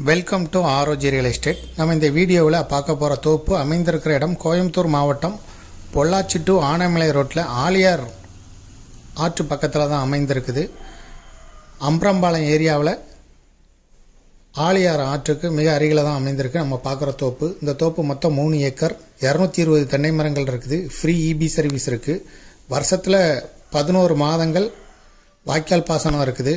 Welcome to ஆரோஜி real estate. நம்ம இந்த வீடியோவில் பார்க்க போகிற தோப்பு அமைந்திருக்கிற இடம் கோயம்புத்தூர் மாவட்டம் பொள்ளாச்சி டு ஆனைமலை ரோட்டில் ஆலியார் ஆற்று பக்கத்தில் தான் அமைந்திருக்குது. அம்பரம்பாளையம் ஏரியாவில் ஆலியார் ஆற்றுக்கு மிக அருகில் தான் அமைந்திருக்கு நம்ம பார்க்குற தோப்பு. இந்த தோப்பு மொத்தம் 3 ஏக்கர், 220 தென்னை மரங்கள் இருக்குது. ஃப்ரீ இபி சர்வீஸ் இருக்குது. வருஷத்தில் 11 மாதங்கள் வாய்க்கால் பாசனம் இருக்குது.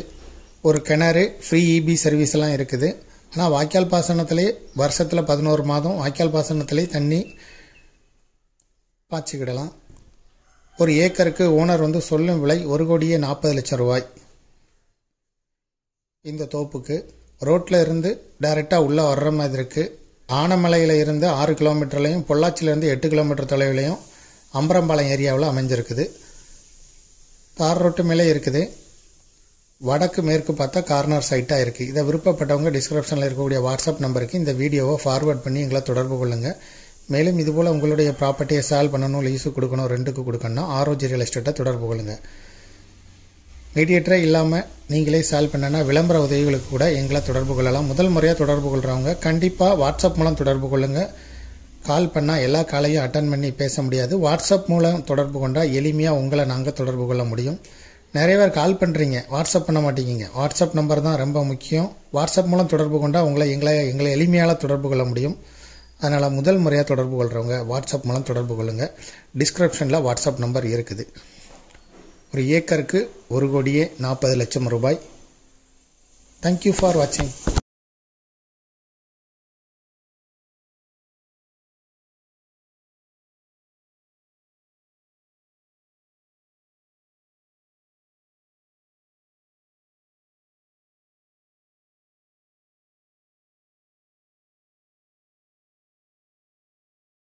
ஒரு கிணறு, ஃப்ரீ இபி சர்வீஸ் எல்லாம் இருக்குது. ஆனால் வாய்க்கால் பாசனத்திலே வருஷத்தில் 11 மாதம் வாய்க்கால் பாசனத்திலே தண்ணி பாய்ச்சிக்கிடலாம். ஒரு ஏக்கருக்கு ஓனர் சொல்லும் விலை 1,40,00,000 ரூபாய். இந்த தோப்புக்கு ரோட்டில் இருந்து டைரெக்டாக உள்ளே வர்ற மாதிரி இருக்குது. ஆனைமலையில் இருந்து 6 கிலோமீட்டர்லையும் பொள்ளாச்சியிலேருந்து 8 கிலோமீட்டர் தொலைவிலையும் அம்பரம்பாளையம் ஏரியாவில் அமைஞ்சிருக்குது. தார் ரோட்டு மேலே இருக்குது. வடக்கு மேற்கு பார்த்தா கார்னர் சைட்டாக இருக்குது. இதை விருப்பப்பட்டவங்க டிஸ்கிரிப்ஷனில் இருக்கக்கூடிய வாட்ஸ்அப் நம்பருக்கு இந்த வீடியோவை ஃபார்வர்ட் பண்ணி எங்களை தொடர்பு கொள்ளுங்கள். மேலும் இதுபோல் உங்களுடைய ப்ராப்பர்ட்டியை சேல் பண்ணணும், லீஸு கொடுக்கணும், ரெண்டுக்கு கொடுக்கணும்னா ஆரோஜி ரியல் எஸ்டேட்டை தொடர்பு கொள்ளுங்கள். மீடியேட்டரே இல்லாமல் நீங்களே சேல் பண்ணனா விளம்பர உதவிகளுக்கு கூட எங்களை தொடர்பு கொள்ளலாம். முதல் முறையாக தொடர்பு கொள்கிறவங்க கண்டிப்பாக வாட்ஸ்அப் மூலம் தொடர்பு கொள்ளுங்கள். கால் பண்ணால் எல்லா காலையும் அட்டன் பண்ணி பேச முடியாது. வாட்ஸ்அப் மூலம் தொடர்பு கொண்டால் எளிமையாக உங்களை நாங்கள் தொடர்பு கொள்ள முடியும். நிறைய பேர் கால் பண்ணுறீங்க, வாட்ஸ்அப் பண்ண மாட்டேங்கிங்க. வாட்ஸ்அப் நம்பர் தான் ரொம்ப முக்கியம். வாட்ஸ்அப் மூலம் தொடர்பு கொண்டால் எங்களை எளிமையால் தொடர்பு கொள்ள முடியும். அதனால் முதல் முறையாக தொடர்பு கொள்கிறவங்க வாட்ஸ்அப் மூலம் தொடர்பு கொள்ளுங்கள். டிஸ்கிரிப்ஷனில் வாட்ஸ்அப் நம்பர் இருக்குது. ஒரு ஏக்கருக்கு 1,40,00,000 ரூபாய். தேங்க்யூ ஃபார் வாட்சிங்.